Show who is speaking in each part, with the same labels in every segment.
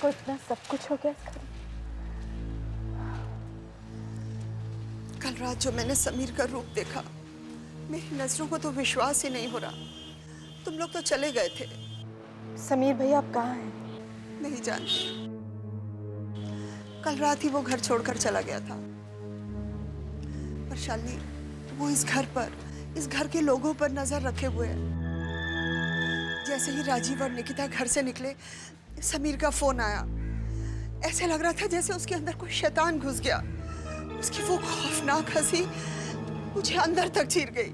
Speaker 1: को इतना सब कुछ हो गया इस घर में।
Speaker 2: कल रात जो मैंने समीर का रूप देखा, मेरी नजरों को तो विश्वास ही नहीं हो रहा। तुम लोग तो चले गए थे।
Speaker 1: समीर भैया आप कहाँ हैं?
Speaker 2: नहीं जानती, कल रात ही वो घर छोड़कर चला गया था। पर शालिनी, वो इस घर पर, इस घर के लोगों पर नजर रखे हुए है। जैसे ही राजीव और निकिता घर से निकले, समीर का फोन आया। ऐसे लग रहा था जैसे उसके अंदर कोई शैतान घुस गया। उसकी वो खौफनाक हंसी मुझे अंदर तक चीर गई।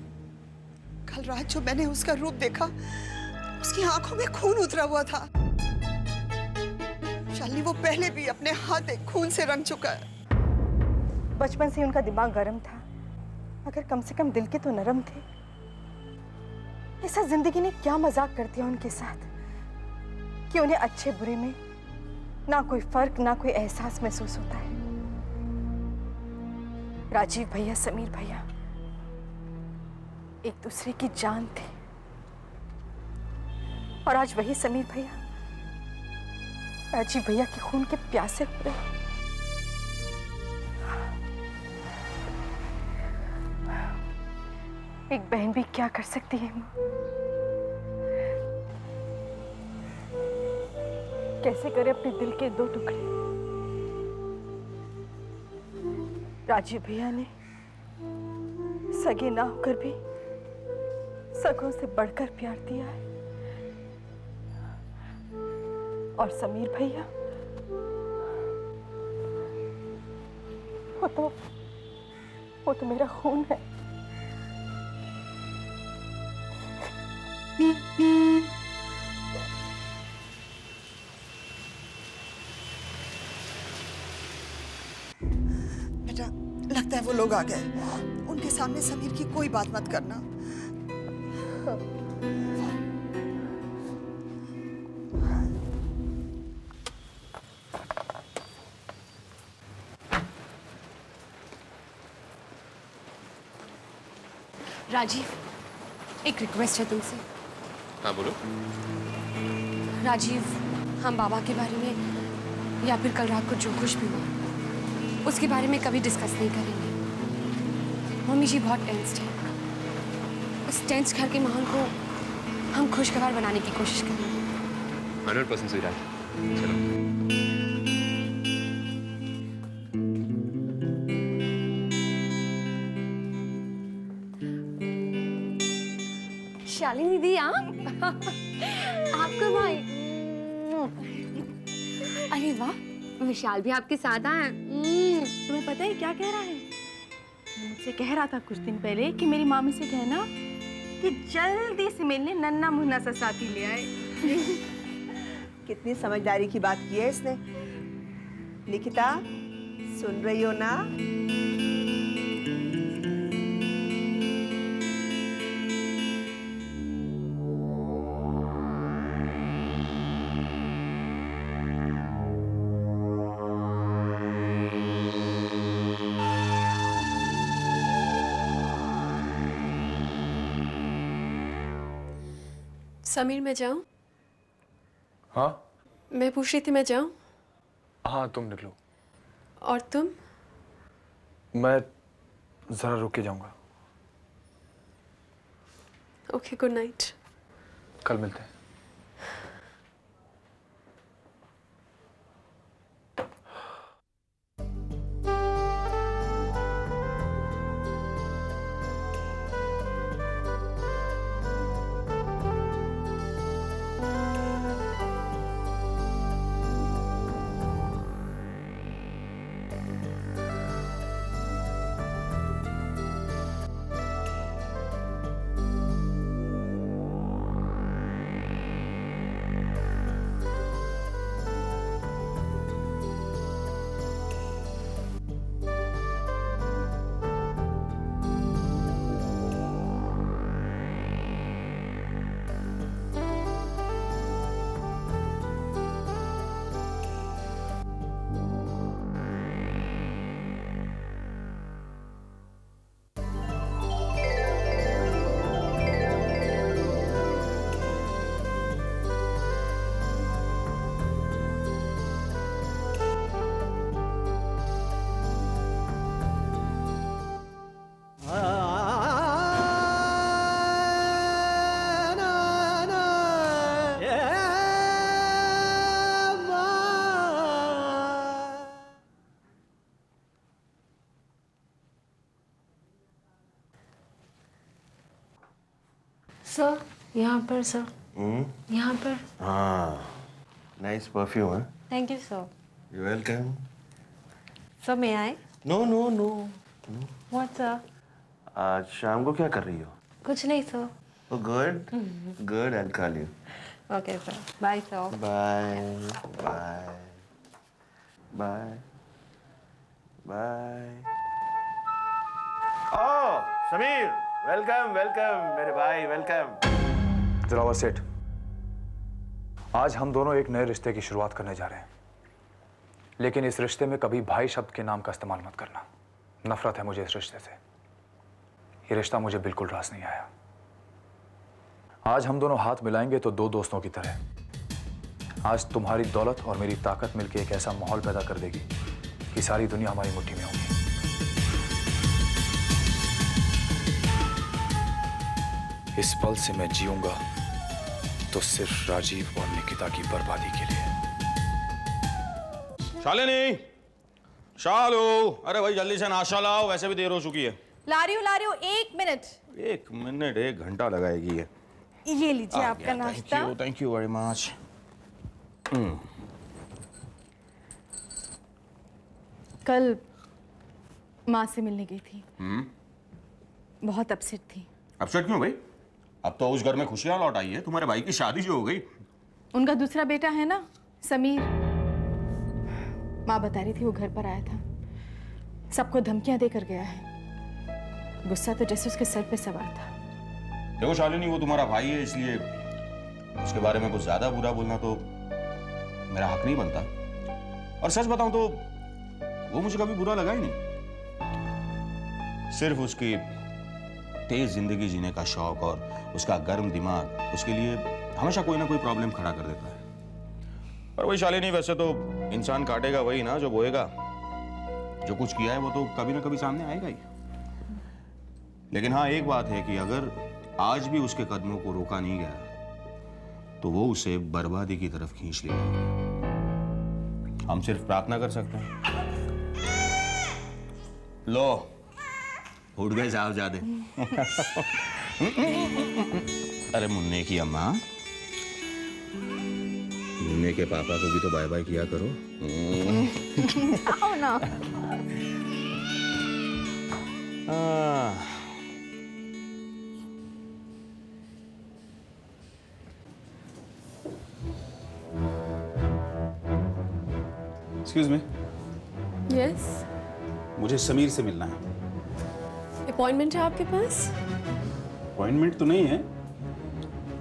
Speaker 2: कल रात जो मैंने उसका रूप देखा, उसकी आंखों में खून उतरा हुआ था। शालिनी, वो पहले भी अपने हाथ एक खून से रंग चुका है।
Speaker 1: बचपन से उनका दिमाग गर्म था, मगर कम से कम दिल के तो नरम थे। ऐसा जिंदगी ने क्या मजाक कर दिया उनके साथ कि उन्हें अच्छे बुरे में ना कोई फर्क, ना कोई एहसास महसूस होता है। राजीव भैया, समीर भैया एक दूसरे की जान थे, और आज वही समीर भैया राजीव भैया के खून के प्यासे हो रहे हैं। एक बहन भी क्या कर सकती है माँ? कैसे करे अपने दिल के दो टुकड़े। राजीव भैया ने सगे ना होकर भी सगों से बढ़कर प्यार दिया है, और समीर भैया वो तो मेरा खून है।
Speaker 2: बेटा, लगता है वो लोग आ गए। उनके सामने समीर की कोई बात मत करना।
Speaker 3: राजीव, एक रिक्वेस्ट है तुमसे।
Speaker 4: हाँ बोलो।
Speaker 3: राजीव, हम बाबा के बारे में या फिर कल रात को जो कुछ भी हुआ उसके बारे में कभी डिस्कस नहीं करेंगे। मम्मी जी बहुत टेंस्ड है। उस टेंस घर के माहौल को हम खुशगवार बनाने की कोशिश करेंगे।
Speaker 4: 100% सही रहा। चलो।
Speaker 3: शालिनी दीदी, आपका भाई। अरे वाह, विशाल भी आपके साथ आए।
Speaker 1: तुम्हें पता है क्या कह रहा है? मुझसे कह रहा था कुछ दिन पहले कि मेरी मामी से कहना कि जल्दी से मिलने नन्ना मुन्ना सा साथी ले आए।
Speaker 5: कितनी समझदारी की बात की है इसने। निकिता, सुन रही हो ना?
Speaker 3: समीर, मैं जाऊं?
Speaker 4: हाँ
Speaker 3: मैं पूछ रही थी, मैं जाऊं?
Speaker 4: हाँ, तुम निकलो।
Speaker 3: और तुम?
Speaker 4: मैं जरा रुक के जाऊंगा।
Speaker 3: Okay, good night.
Speaker 4: कल मिलते हैं।
Speaker 3: सर, यहाँ पर सर, यहाँ पर।
Speaker 6: हाँ, नाइस परफ्यूम है।
Speaker 3: Thank you sir.
Speaker 6: You welcome.
Speaker 3: Sir may I?
Speaker 6: No no no.
Speaker 3: What sir?
Speaker 6: आज शाम को क्या कर रही हो?
Speaker 3: कुछ नहीं sir.
Speaker 6: Oh, good. Good, I'll call you.
Speaker 3: Okay sir, bye sir.
Speaker 6: Bye. Bye. Bye. Bye. Oh, Sameer, welcome, welcome, मेरे भाई, welcome.
Speaker 4: जलावर सेठ, आज हम दोनों एक नए रिश्ते की शुरुआत करने जा रहे हैं, लेकिन इस रिश्ते में कभी भाई शब्द के नाम का इस्तेमाल मत करना। नफरत है मुझे इस रिश्ते से। ये रिश्ता मुझे बिल्कुल रास नहीं आया। आज हम दोनों हाथ मिलाएंगे तो दो दोस्तों की तरह। आज तुम्हारी दौलत और मेरी ताकत मिलकर एक ऐसा माहौल पैदा कर देगी कि सारी दुनिया हमारी मुट्ठी में होगी। इस पल से मैं जीऊंगा तो सिर्फ राजीव और निकिता की बर्बादी के लिए।
Speaker 7: शालिनी, शालू, अरे भाई जल्दी से नाश्ता लाओ, वैसे भी देर हो चुकी है।
Speaker 1: ला रही हूँ, 1 मिनट।
Speaker 7: 1 मिनट 1 घंटा लगाएगी ये।
Speaker 1: ये लीजिए आपका नाश्ता।
Speaker 7: Thank you very much.
Speaker 1: कल माँ से मिलने गई थी। बहुत अपसेट थी।
Speaker 7: अपसेट क्यों भाई? अब तो उस घर में खुशियां लौट आई है, तुम्हारे भाई की शादी जो हो गई।
Speaker 1: उनका दूसरा बेटा है ना, समीर। माँ बता रही थी वो घर पर आया था, सबको धमकियां देकर गया है। गुस्सा तो जैसे उसके सर पे सवार था।
Speaker 7: देखो शालिनी, वो तुम्हारा भाई है, इसलिए उसके बारे में कुछ ज्यादा बुरा बोलना तो मेरा हक नहीं बनता। और सच बताऊं तो वो मुझे कभी बुरा लगा ही नहीं। सिर्फ उसकी तेज जिंदगी जीने का शौक और उसका गर्म दिमाग उसके लिए हमेशा कोई ना कोई प्रॉब्लम खड़ा कर देता है। पर वही शालिनी, वैसे तो इंसान काटेगा वही ना जो बोएगा। जो कुछ किया है वो तो कभी ना कभी सामने आएगा ही। लेकिन हाँ, एक बात है कि अगर आज भी उसके कदमों को रोका नहीं गया तो वो उसे बर्बादी की तरफ खींच लेगा। हम सिर्फ प्रार्थना कर सकते हैं। लो, उठ गए साहबजादे। अरे मुन्ने की अम्मा, मुन्ने के पापा को भी तो बाय बाय किया करो।
Speaker 1: आओ ना।
Speaker 8: एक्सक्यूज मी,
Speaker 3: यस,
Speaker 8: मुझे समीर से मिलना है।
Speaker 3: अपॉइंटमेंट है आपके पास?
Speaker 8: अपॉइंटमेंट तो नहीं है,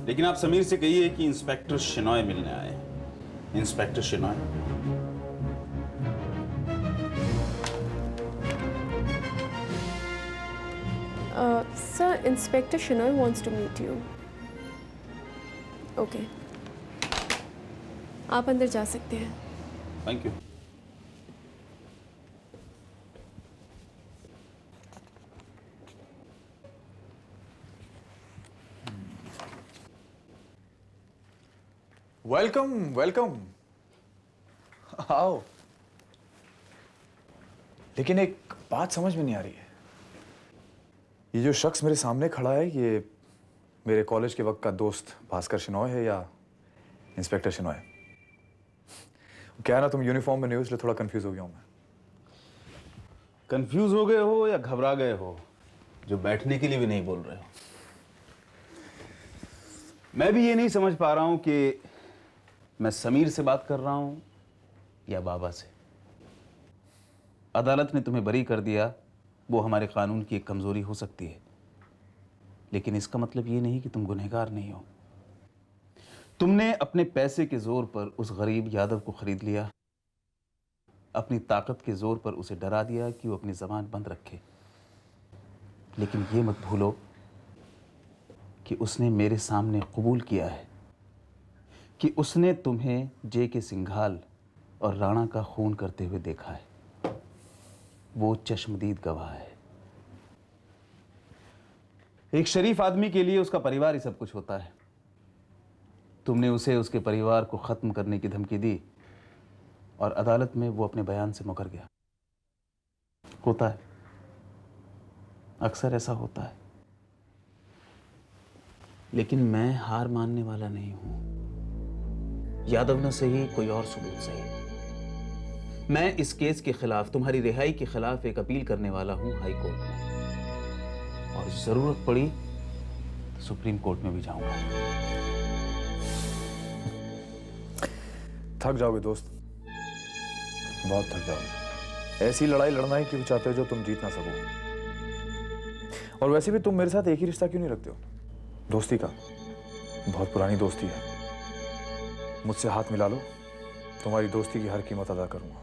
Speaker 8: लेकिन आप समीर से कहिए कि इंस्पेक्टर शिनॉय मिलने आए हैं। Inspector Shinoy.
Speaker 3: Sir, Inspector Shinoy wants to meet you. Okay. आप अंदर जा सकते हैं।
Speaker 8: Thank you.
Speaker 4: वेलकम वेलकम, आओ। लेकिन एक बात समझ में नहीं आ रही है। ये जो शख्स मेरे सामने खड़ा है, ये मेरे कॉलेज के वक्त का दोस्त भास्कर शिनॉय है या इंस्पेक्टर शिनॉय? क्या है ना, तुम यूनिफॉर्म में नहीं हो इसलिए थोड़ा कंफ्यूज हो गया हूं मैं।
Speaker 8: कंफ्यूज हो गए हो या घबरा गए हो, जो बैठने के लिए भी नहीं बोल रहे हो? मैं भी ये नहीं समझ पा रहा हूं कि मैं समीर से बात कर रहा हूं या बाबा से। अदालत ने तुम्हें बरी कर दिया, वो हमारे कानून की एक कमजोरी हो सकती है, लेकिन इसका मतलब ये नहीं कि तुम गुनहगार नहीं हो। तुमने अपने पैसे के जोर पर उस गरीब यादव को खरीद लिया, अपनी ताकत के जोर पर उसे डरा दिया कि वो अपनी जबान बंद रखे। लेकिन ये मत भूलो कि उसने मेरे सामने कबूल किया है कि उसने तुम्हें जे.के. सिंघाल और राणा का खून करते हुए देखा है। वो चश्मदीद गवाह है। एक शरीफ आदमी के लिए उसका परिवार ही सब कुछ होता है। तुमने उसे उसके परिवार को खत्म करने की धमकी दी और अदालत में वो अपने बयान से मुकर गया। होता है, अक्सर ऐसा होता है। लेकिन मैं हार मानने वाला नहीं हूं। यादव न सही, कोई और सबूत सही, मैं इस केस के खिलाफ, तुम्हारी रिहाई के खिलाफ एक अपील करने वाला हूं हाई कोर्ट में, और जरूरत पड़ी तो सुप्रीम कोर्ट में भी जाऊंगा।
Speaker 4: थक जाओगे दोस्त, बहुत थक जाओगे। ऐसी लड़ाई लड़ना ही क्यों चाहते हो जो तुम जीत ना सको? और वैसे भी तुम मेरे साथ एक ही रिश्ता क्यों नहीं रखते हो? दोस्ती का, बहुत पुरानी दोस्ती है। मुझसे हाथ मिला लो, तुम्हारी दोस्ती की हर कीमत अदा करूंगा।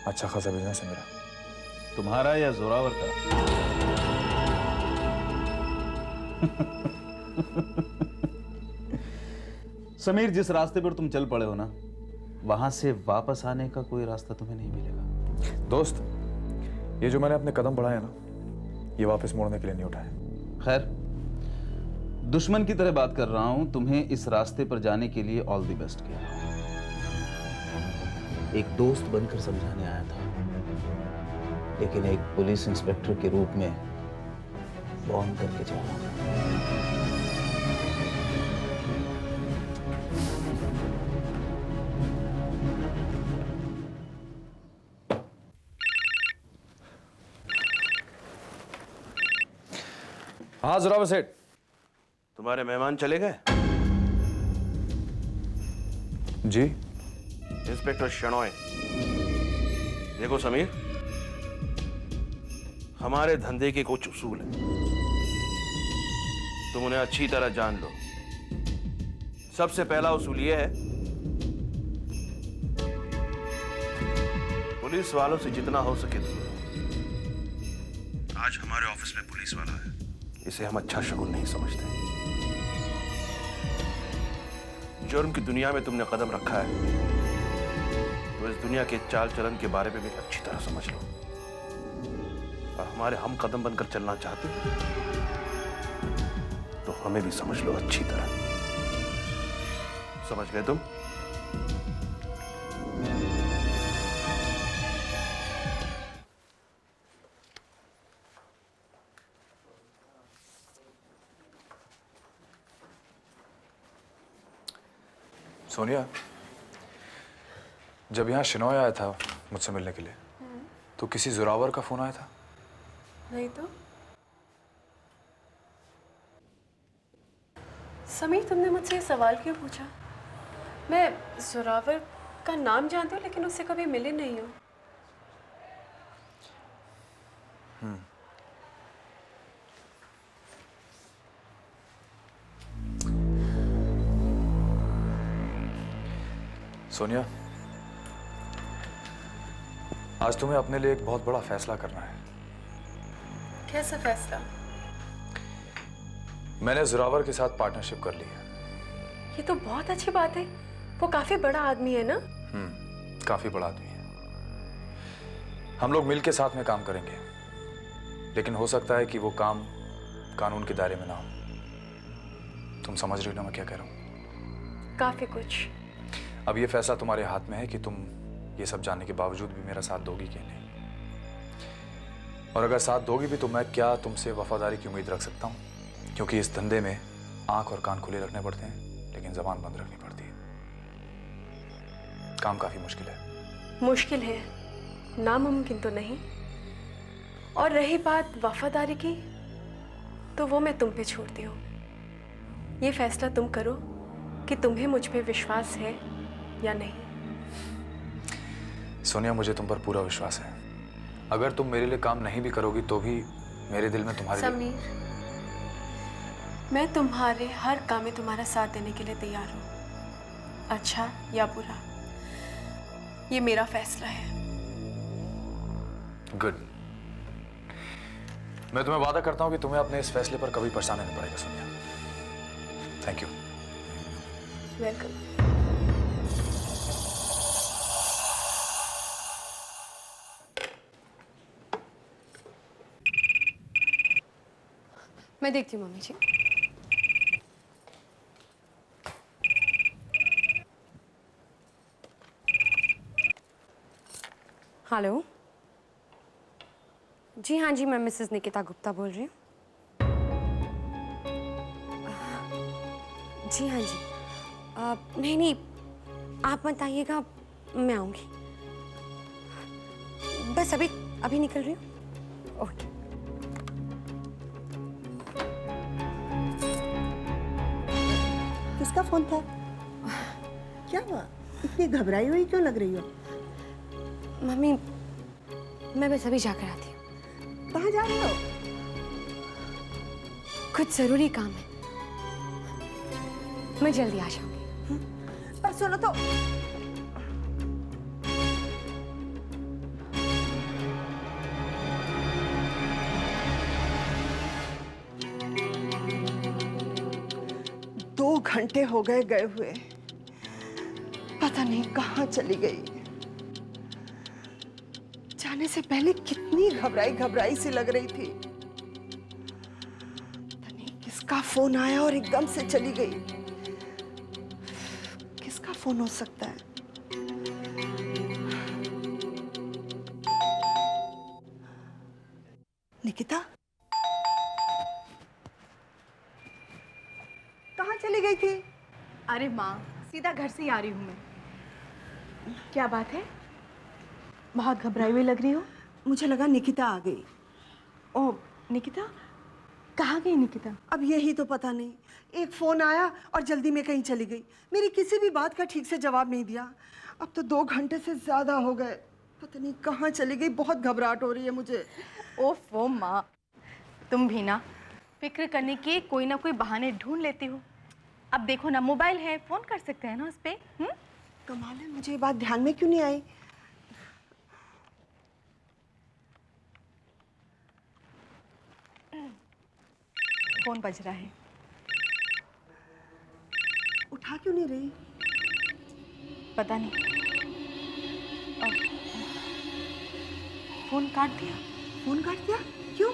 Speaker 4: अच्छा खासा बिजनेस है मेरा।
Speaker 8: तुम्हारा या जोरावर का? समीर, जिस रास्ते पर तुम चल पड़े हो ना, वहां से वापस आने का कोई रास्ता तुम्हें नहीं मिलेगा।
Speaker 4: दोस्त, ये जो मैंने अपने कदम बढ़ाए ना, ये वापस मोड़ने के लिए नहीं उठाए।
Speaker 8: खैर, दुश्मन की तरह बात कर रहा हूं, तुम्हें इस रास्ते पर जाने के लिए ऑल द बेस्ट किया। एक दोस्त बनकर समझाने आया था, लेकिन एक पुलिस इंस्पेक्टर के रूप में वार्न करके जा रहा हूं।
Speaker 4: हाँ जोरावर सेठ।
Speaker 6: तुम्हारे मेहमान चले गए?
Speaker 4: जी।
Speaker 6: इंस्पेक्टर शनॉय। देखो समीर, हमारे धंधे के कुछ उसूल हैं, तुम उन्हें अच्छी तरह जान लो। सबसे पहला उसूल यह है, पुलिस वालों से जितना हो सके दूर रहो। आज हमारे ऑफिस में पुलिस वाला है, इसे हम अच्छा शगुन नहीं समझते। जुर्म की दुनिया में तुमने कदम रखा है, तो इस दुनिया के चाल चलन के बारे में भी अच्छी तरह समझ लो। और हमारे हम कदम बनकर चलना चाहते हो तो हमें भी समझ लो अच्छी तरह। समझ गए तुम?
Speaker 4: सोनिया, जब यहाँ शिनॉय आया था मुझसे मिलने के लिए, तो किसी जोरावर का फोन आया था?
Speaker 3: नहीं तो। समीर, तुमने मुझसे ये सवाल क्यों पूछा? मैं जोरावर का नाम जानती हूँ, लेकिन उससे कभी मिली नहीं हूँ।
Speaker 4: सोनिया, आज तुम्हें अपने लिए एक बहुत बड़ा फैसला करना है।
Speaker 3: कैसा फैसला?
Speaker 4: मैंने जोरावर के साथ पार्टनरशिप कर ली है।
Speaker 3: ये तो बहुत अच्छी बात है। वो काफी बड़ा आदमी है ना?
Speaker 4: काफी बड़ा आदमी है। हम लोग मिलके साथ में काम करेंगे, लेकिन हो सकता है कि वो काम कानून के दायरे में ना हो। तुम समझ रही हो ना मैं क्या कह रहा हूँ?
Speaker 3: काफी कुछ।
Speaker 4: अब ये फैसला तुम्हारे हाथ में है कि तुम ये सब जानने के बावजूद भी मेरा साथ दोगी कि नहीं। और अगर साथ दोगी भी तो मैं क्या तुमसे वफादारी की उम्मीद रख सकता हूँ? क्योंकि इस धंधे में आंख और कान खुले रखने पड़ते हैं, लेकिन जबान बंद रखनी पड़ती है। काम काफी मुश्किल है।
Speaker 3: मुश्किल है, नामुमकिन तो नहीं। और रही बात वफादारी की, तो वो मैं तुम पे छोड़ती हूँ। ये फैसला तुम करो कि तुम्हें मुझ पे विश्वास है या नहीं।
Speaker 4: सोनिया, मुझे तुम पर पूरा विश्वास है। अगर तुम मेरे लिए काम नहीं भी करोगी तो भी मेरे दिल में तुम्हारे लिए...
Speaker 3: समीर, मैं तुम्हारे हर काम में तुम्हारा साथ देने के लिए तैयार हूँ, अच्छा या बुरा। ये मेरा फैसला है।
Speaker 4: गुड। मैं तुम्हें वादा करता हूँ कि तुम्हें अपने इस फैसले पर कभी पछताना नहीं पड़ेगा सोनिया। Thank you.
Speaker 3: वेलकम। मैं देखती हूँ मम्मी जी। हेलो जी, हाँ जी, मैं मिसेस निकिता गुप्ता बोल रही हूँ। जी हाँ जी। नहीं नहीं, आप मत आइएगा, मैं आऊँगी। बस अभी अभी निकल रही हूँ। ओके।
Speaker 5: किसका फोन था? क्या हुआ? इतनी घबराई हुई क्यों लग रही हो?
Speaker 3: मम्मी, मैं बस अभी जाकर आती हूँ।
Speaker 5: कहाँ जा रही हो?
Speaker 3: कुछ जरूरी काम है, मैं जल्दी आ जाऊंगी।
Speaker 5: पर सुनो तो, दो घंटे हो गए गए हुए, पता नहीं कहाँ चली गई। जाने से पहले कितनी घबराई घबराई सी लग रही थी। पता नहीं किसका फोन आया और एकदम से चली गई। किसका फोन हो सकता है? निकिता? कहाँ चली गई थी?
Speaker 1: अरे माँ, सीधा घर से ही आ रही हूँ मैं। क्या बात है? बहुत घबराई हुई लग रही हो।
Speaker 5: मुझे लगा निकिता आ गई।
Speaker 1: ओह, निकिता? कहाँ गई निकिता?
Speaker 5: अब यही तो पता नहीं। एक फोन आया और जल्दी में कहीं चली गई। मेरी किसी भी बात का ठीक से जवाब नहीं दिया। अब तो 2 घंटे से ज्यादा हो गए, पता नहीं कहाँ चली गई। बहुत घबराहट हो रही है मुझे।
Speaker 1: ओफो माँ, तुम भी ना फिक्र करने के कोई ना कोई बहाने ढूंढ लेती हो। अब देखो ना, मोबाइल है, फोन कर सकते हैं ना उस पे।
Speaker 5: कमाल है, मुझे ये बात ध्यान में क्यों नहीं आई?
Speaker 1: फोन बज रहा है।
Speaker 5: उठा क्यों नहीं रही?
Speaker 1: पता नहीं। फोन काट दिया।
Speaker 5: फोन काट दिया? क्यों?